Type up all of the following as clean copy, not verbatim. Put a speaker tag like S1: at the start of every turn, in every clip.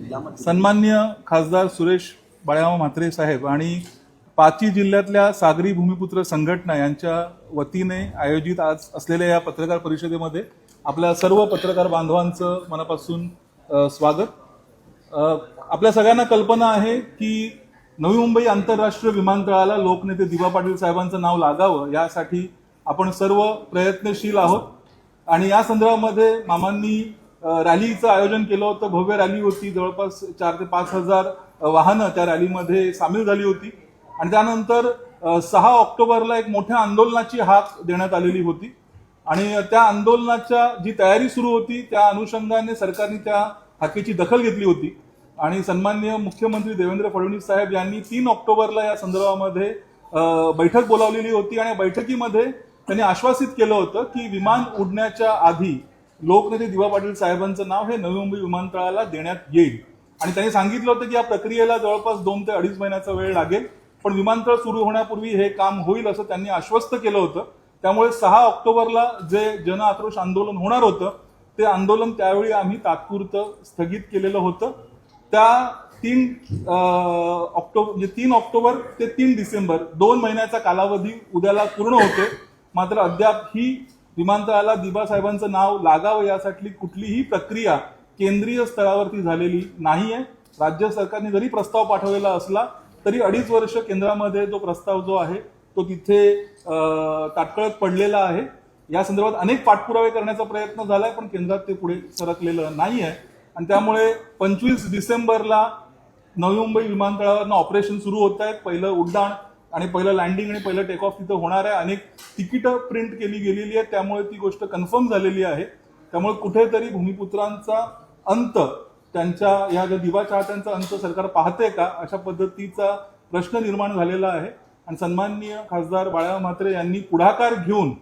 S1: सन्माननीय खासदार सुरेश बाळाराव म्हात्रे साहेब आणि पाची जिल्ह्यातल्या सागरी भूमिपुत्र संघटना यांच्या वतीने आयोजित आज असलेल्या या पत्रकार परिषदेमध्ये आपल्या सर्व पत्रकार बांधवांचं मनापासून स्वागत। आपल्या सगळ्यांना कल्पना आहे की नवी मुंबई आंतरराष्ट्रीय विमानतळाला लोकनेते दिबा पाटील साहेबांचं नाव लागावं यासाठी आपण सर्व प्रयत्नशील आहोत आणि या संदर्भामध्ये मामांनी रॅलीचं आयोजन केलं होतं। भव्य रॅली होती, जवळपास 4 ते 5 हजार वाहनं त्या रॅलीमध्ये सामील झाली होती आणि त्यानंतर 6 ऑक्टोबरला एक मोठ्या आंदोलनाची हाक देण्यात आलेली होती आणि त्या आंदोलनाच्या जी तयारी सुरू होती त्या अनुषंगाने सरकारने त्या हाकेची दखल घेतली होती आणि सन्माननीय मुख्यमंत्री देवेंद्र फडणवीस साहेब यांनी 3 ऑक्टोबरला या संदर्भामध्ये बैठक बोलावलेली होती आणि बैठकीमध्ये त्यांनी आश्वासित केलं होतं की विमान उडण्याच्या आधी लोकनेते दिबा पाटील साहेबांचं नाव हे नवी मुंबई विमानतळाला देण्यात येईल आणि त्यांनी सांगितलं होतं की या प्रक्रियेला जवळपास 2 ते 2.5 महिन्याचा वेळ लागेल, पण विमानतळ सुरू होण्यापूर्वी हे काम होईल असं त्यांनी आश्वस्त केलं होतं। त्यामुळे 6 ऑक्टोबरला जे जन आक्रोश आंदोलन होणार होतं ते आंदोलन त्यावेळी आम्ही तात्पुरतं स्थगित केलेलं होतं। त्या 3 ऑक्टोबर ते 3 डिसेंबर 2 महिन्याचा कालावधी उद्याला पूर्ण होतोय, मात्र अद्याप ही विमानतळाला दिबा साहेबांचं नाव लागावं यासाठी कुठलीही प्रक्रिया केंद्रीय स्तरावरती झालेली नाहीये। राज्य सरकारने जरी प्रस्ताव पाठवलेला असला तरी 2.5 वर्ष केंद्रामध्ये तो प्रस्ताव जो आहे तो तिथे ताटकळत पडलेला आहे। या संदर्भात अनेक पाठपुरावे करण्याचा प्रयत्न झालाय पण केंद्रात ते पुढे सरकलेलं नाहीये आणि त्यामुळे 25 डिसेंबरला नवी मुंबई विमानतळावरनं ऑपरेशन सुरू होत आहेत। पहिलं उड्डाण आणि पहिलं लँडिंग आणि पहिलं टेक ऑफ तिथं होणार आहे। अनेक तिकीटं प्रिंट केली गेलेली आहेत, त्यामुळे ती गोष्ट कन्फर्म झालेली आहे। त्यामुळे कुठेतरी भूमिपुत्रांचा अंत, त्यांच्या या दिबा चाहत्यांचा अंत सरकार पाहते का अशा पद्धतीचा प्रश्न निर्माण झालेला आहे आणि सन्माननीय खासदार बाळाराव म्हात्रे यांनी पुढाकार घेऊन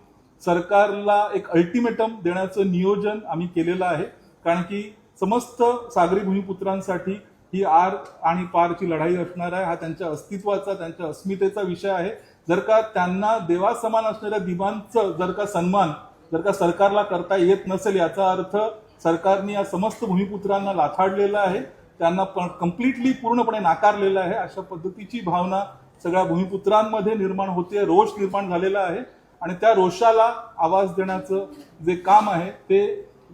S1: सरकारला एक अल्टिमेटम देण्याचं नियोजन आम्ही केलेलं आहे, कारण की समस्त सागरी भूमिपुत्रांसाठी ही आर आणि पारची लढाई असणार आहे। हा त्यांच्या अस्तित्वाचा, त्यांच्या अस्मितेचा विषय आहे। जर का त्यांना देवासमान असणाऱ्या दिबांचं जर का सन्मान जर का सरकारला करता येत नसेल याचा अर्थ सरकारने या समस्त भूमिपुत्रांना लाथाडलेलं आहे, त्यांना कम्प्लिटली पूर्णपणे नाकारलेलं आहे अशा पद्धतीची भावना सगळ्या भूमिपुत्रांमध्ये निर्माण होते, रोष निर्माण झालेला आहे आणि त्या रोषाला आवाज देण्याचं जे काम आहे ते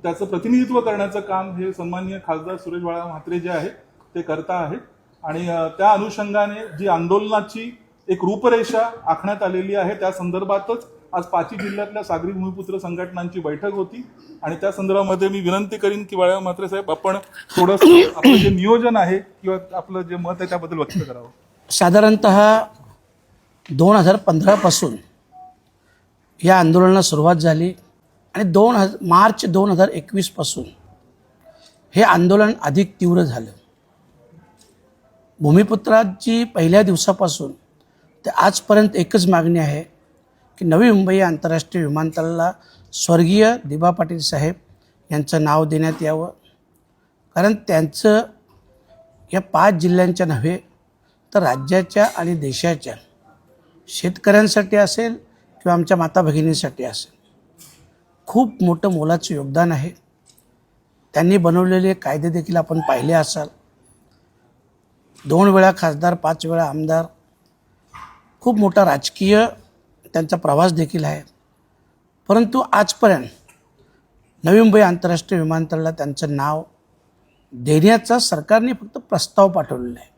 S1: त्याचं प्रतिनिधित्व करण्याचं काम हे सन्माननीय खासदार सुरेश बाळाराव म्हात्रे जे आहे ते करता आहे आणि त्या अनुषंगाने जी आंदोलनाची एक रूपरेषा आखण्यात आलेली आहे त्या संदर्भातच आज पाची जिल्ह्यातल्या सागरी भूमिपुत्र संघटनांची बैठक होती आणि त्या संदर्भामध्ये मी विनंती करीन की बाळाराव म्हात्रे साहेब आपण थोडंसं आपलं जे नियोजन आहे किंवा आपलं जे मत आहे त्याबद्दल व्यक्त करावं।
S2: साधारणतः 2015 पासून या आंदोलनाला सुरुवात झाली आणि मार्च 2021 पासून हे आंदोलन अधिक तीव्र झालं। भूमिपुत्रांची पहिल्या दिवसापासून ते आजपर्यंत एकच मागणी आहे की नवी मुंबई आंतरराष्ट्रीय विमानतळाला स्वर्गीय दिबा पाटील साहेब यांचं नाव देण्यात यावं, कारण त्यांचं या 5 जिल्ह्यांच्या नव्हे तर राज्याच्या आणि देशाच्या शेतकऱ्यांसाठी असेल किंवा आमच्या माता भगिनींसाठी असेल खूप मोठं मोलाचं योगदान आहे। त्यांनी बनवलेले कायदे देखील आपण पाहिले असाल, 2 वेळा खासदार, 5 वेळा आमदार, खूप मोठा राजकीय त्यांचा प्रवास देखील आहे, परंतु आजपर्यंत नवी मुंबई आंतरराष्ट्रीय विमानतळाला त्यांचं नाव देण्याचा सरकारने फक्त प्रस्ताव पाठवलेला आहे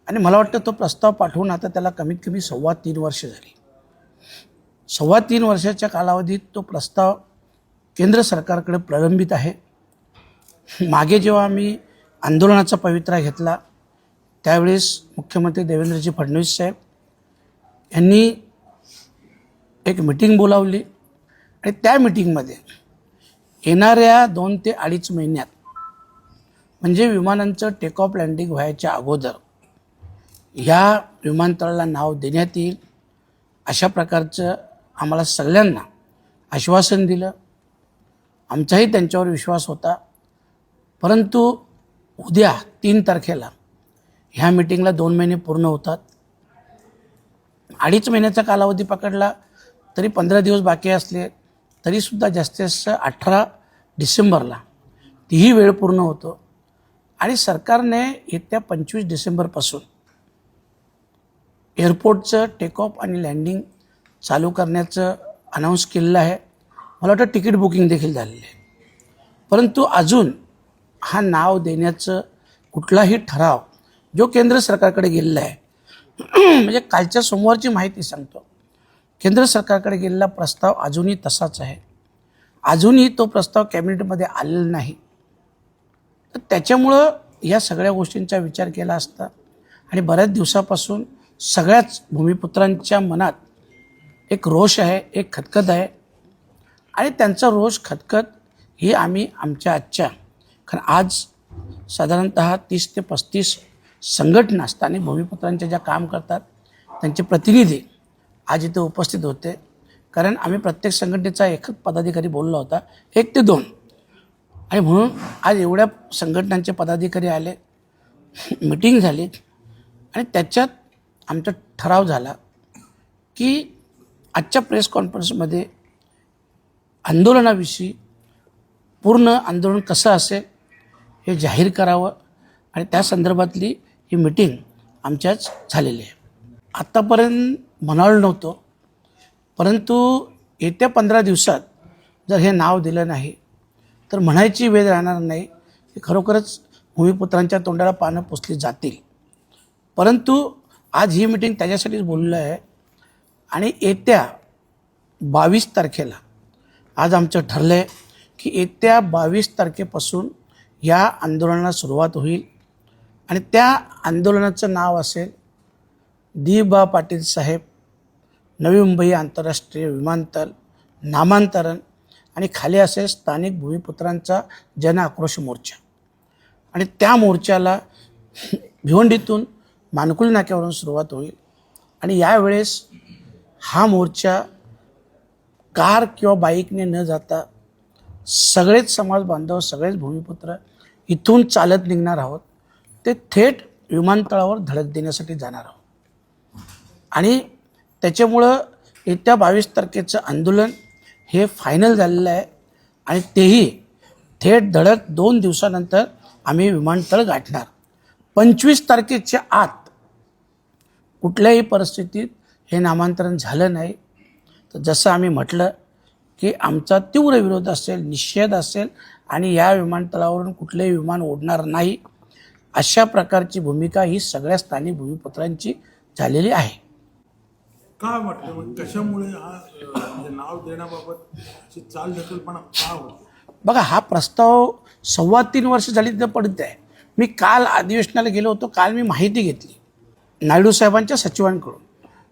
S2: आणि मला वाटतं तो प्रस्ताव पाठवून आता त्याला कमीत कमी 3.25 वर्ष झाली। 3.25 वर्षाच्या कालावधीत तो प्रस्ताव केंद्र सरकारकडे प्रलंबित आहे। मागे जेव्हा आम्ही आंदोलनाचा पवित्रा घेतला त्यावेळेस मुख्यमंत्री देवेंद्रजी फडणवीस साहेब यांनी एक मीटिंग बोलावली आणि त्या मीटिंगमध्ये येणाऱ्या 2 ते 2.5 महिन्यात म्हणजे विमानांचं टेक ऑफ लँडिंग व्हायच्या अगोदर या विमानतळाला नाव देण्यात येईल अशा प्रकारचं आम्हाला सगळ्यांना आश्वासन दिलं। आमचाही त्यांच्यावर विश्वास होता, परंतु उद्या 3 तारखेला ह्या मीटिंगला 2 महिने पूर्ण होतात। 2.5 महिन्याचा कालावधी पकडला तरी 15 दिवस बाकी असले तरीसुद्धा जास्तीत जास्त 18 डिसेंबरला तीही वेळ पूर्ण होतो आणि सरकारने येत्या 25 डिसेंबरपासून एअरपोर्टचं टेक ऑफ आणि लँडिंग चालू करण्याचं अनाऊन्स केलेलं आहे. मला वाटतं तिकीट बुकिंग देखील झालेलं आहे. परंतु अजून हा नाव देण्याचं कुठलाही ठराव जो केंद्र सरकारकडे गेलेला आहे म्हणजे कालच्या सोमवारची माहिती सांगतो. केंद्र सरकारकडे गेलेला प्रस्ताव अजूनही तसाच आहे. अजूनही तो प्रस्ताव कॅबिनेटमध्ये आलेला नाही. तर त्याच्यामुळं या सगळ्या गोष्टींचा विचार केला असता आणि बऱ्याच दिवसापासून सगळ्याच भूमिपुत्रांच्या मनात एक रोष आहे, एक खतखत आहे आणि त्यांचा रोष खतखत ही आम्ही आमच्या आजच्या, कारण आज साधारणतः 30 ते 35 संघटना स्थानिक भूमिपुत्रांच्या ज्या काम करतात त्यांचे प्रतिनिधी आज इथे उपस्थित होते. कारण आम्ही प्रत्येक संघटनेचा एकच पदाधिकारी बोलला होता, 1 ते 2, आणि म्हणून आज एवढ्या संघटनांचे पदाधिकारी आले, मिटिंग झाली आणि त्याच्यात आमचा ठराव झाला की आजच्या प्रेस कॉन्फरन्समध्ये आंदोलनाविषयी पूर्ण आंदोलन कसं असेल हे जाहीर करावं आणि त्या संदर्भातली ही मिटिंग आमच्याच झालेली आहे. आत्तापर्यंत म्हणालो नव्हतो, परंतु येत्या 15 दिवसात जर हे नाव दिलं नाही तर म्हणायची वेळ राहणार नाही की खरोखरच भूमिपुत्रांच्या तोंडाला पानं पुसली जातील. परंतु आज ही मिटिंग त्याच्यासाठीच बोललं आहे आणि येत्या 22 तारखेला आज आमचं ठरलं आहे की येत्या 22 तारखेपासून या आंदोलनाला सुरुवात होईल आणि त्या आंदोलनाचं नाव असेल दी.बा. पाटील साहेब नवी मुंबई आंतरराष्ट्रीय विमानतळ नामांतरण आणि खाली असेल स्थानिक भूमिपुत्रांचा जन आक्रोश मोर्चा. आणि त्या मोर्चाला भिवंडीतून मानकुली नाक्यावरून सुरुवात होईल आणि यावेळेस हा मोर्चा कार किंवा बाईकने न जाता सगळेच समाज बांधव, सगळेच भूमिपुत्र इथून चालत निघणार आहोत. ते थेट विमानतळावर धडक देण्यासाठी जाणार आहोत आणि त्याच्यामुळं येत्या 22 तारखेचं आंदोलन हे फायनल झालेलं आहे आणि तेही थेट धडक 2 दिवसानंतर आम्ही विमानतळ गाठणार. 25 तारखेच्या आत कुठल्याही परिस्थितीत हे नामांतरण झालं नाही तर जसं आम्ही म्हटलं की आमचा तीव्र विरोध असेल, निषेध असेल आणि या विमानतळावरून कुठलेही विमान उडणार नाही अशा प्रकारची भूमिका ही सगळ्या स्थानिक भूमिपुत्रांची झालेली आहे.
S3: का वाटतं मग कशामुळे हा म्हणजे नाव देण्याबाबत चालढकलपणा का होतो?
S2: बघा, हा प्रस्ताव 3.25 वर्ष झाली तिथं पडत आहे. मी काल अधिवेशनाला गेलो होतो, काल मी माहिती घेतली नायडू साहेबांच्या सचिवांकडून.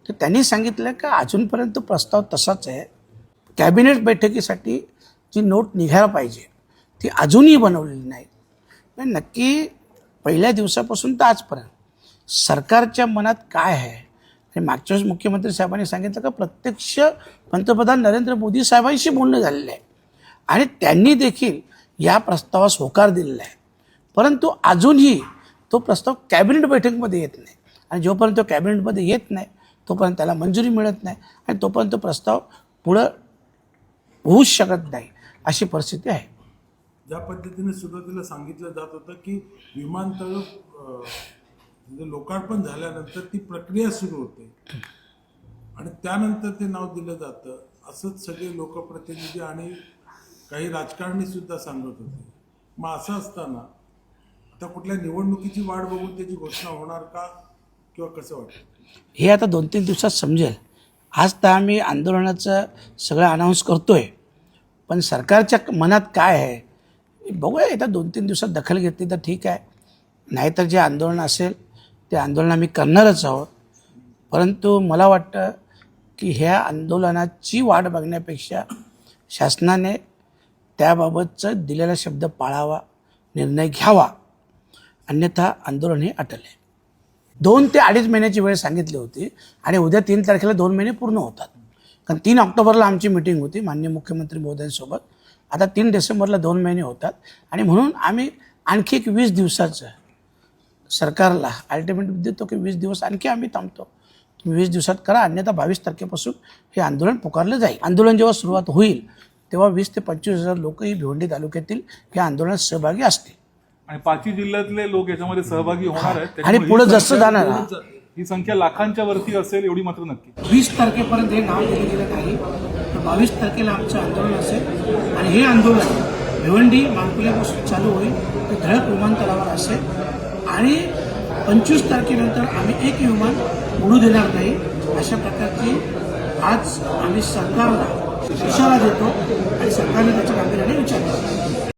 S2: तर त्यांनी सांगितलं की अजूनपर्यंत प्रस्ताव तसाच आहे. कॅबिनेट बैठकीसाठी जी नोट निघायला पाहिजे ती अजूनही बनवलेली नाही. नक्की पहिल्या दिवसापासून तर आजपर्यंत सरकारच्या मनात काय आहे आणि मागच्या वेळेस मुख्यमंत्री साहेबांनी सांगितलं की प्रत्यक्ष पंतप्रधान नरेंद्र मोदी साहेबांशी बोलणं झालेलं आहे आणि त्यांनी देखील या प्रस्तावास होकार दिलेला आहे. परंतु अजूनही तो प्रस्ताव कॅबिनेट बैठकीमध्ये येत नाही आणि जोपर्यंत तो कॅबिनेटमध्ये येत नाही तोपर्यंत त्याला मंजुरी मिळत नाही आणि तोपर्यंत तो प्रस्ताव पुढं होऊच शकत नाही अशी परिस्थिती आहे.
S3: ज्या पद्धतीने सुरुवातीला सांगितलं जात होतं की विमानतळ म्हणजे लोकार्पण झाल्यानंतर ती प्रक्रिया सुरू होते आणि त्यानंतर ते नाव दिलं जातं असंच सगळे लोकप्रतिनिधी आणि काही राजकारणी सुद्धा सांगत होते. मग असं असताना आता कुठल्या निवडणुकीची वाट बघून त्याची घोषणा होणार का किंवा कसं वाटतं?
S2: हे आता 2-3 दिवसात समजेल. आज तर आम्ही आंदोलनाचं सगळं अनाऊन्स करतोय, पण सरकारच्या मनात काय आहे बघूया. येत्या 2-3 दिवसात दखल घेतली तर ठीक आहे, नाहीतर जे आंदोलन असेल ते आंदोलन आम्ही करणारच आहोत. परंतु मला वाटतं की ह्या आंदोलनाची वाट बघण्यापेक्षा शासनाने त्याबाबतचं दिलेला शब्द पाळावा, निर्णय घ्यावा, अन्यथा आंदोलन हे अटल आहे. 2 ते 2.5 महिन्याची वेळ सांगितली होती आणि उद्या 3 तारखेला 2 महिने पूर्ण होतात. कारण 3 ऑक्टोबरला आमची मिटिंग होती माननीय मुख्यमंत्री महोदयांसोबत. आता 3 डिसेंबरला 2 महिने होतात आणि म्हणून आम्ही आणखी एक 20 दिवसाचं सरकारला अल्टिमेट देतो की 20 दिवस आणखी आम्ही थांबतो. तुम्ही 20 दिवसात करा, अन्यथा 22 तारखेपासून हे आंदोलन पुकारलं जाईल. आंदोलन जेव्हा सुरुवात होईल तेव्हा 20 ते 25 हजार लोकही भिवंडी तालुक्यातील या आंदोलनात सहभागी असतील.
S1: आणि 5 जिल्ह्यातले लोक याच्यामध्ये सहभागी होणार आहेत.
S2: आणि
S1: त्याच्यामुळे
S2: पुढे
S1: ही
S2: जसं
S1: संख्या-
S2: जाणार
S1: ही संख्या लाखांच्या वरती असेल एवढी मात्र नक्की.
S2: 20 तारखेपर्यंत हे नाव दिलं गेलं नाही तर 22 तारखेला आमचं आंदोलन असेल आणि हे आंदोलन भिवंडी मानकुल्यापासून चालू होईल ते धडक विमानतळावर असेल आणि 25 तारखेनंतर आम्ही एक विमान उडू देणार नाही अशा प्रकारची आज आम्ही सरकारला इशारा देतो आणि सरकारने त्याच्या गांभीर्याने विचार करतो.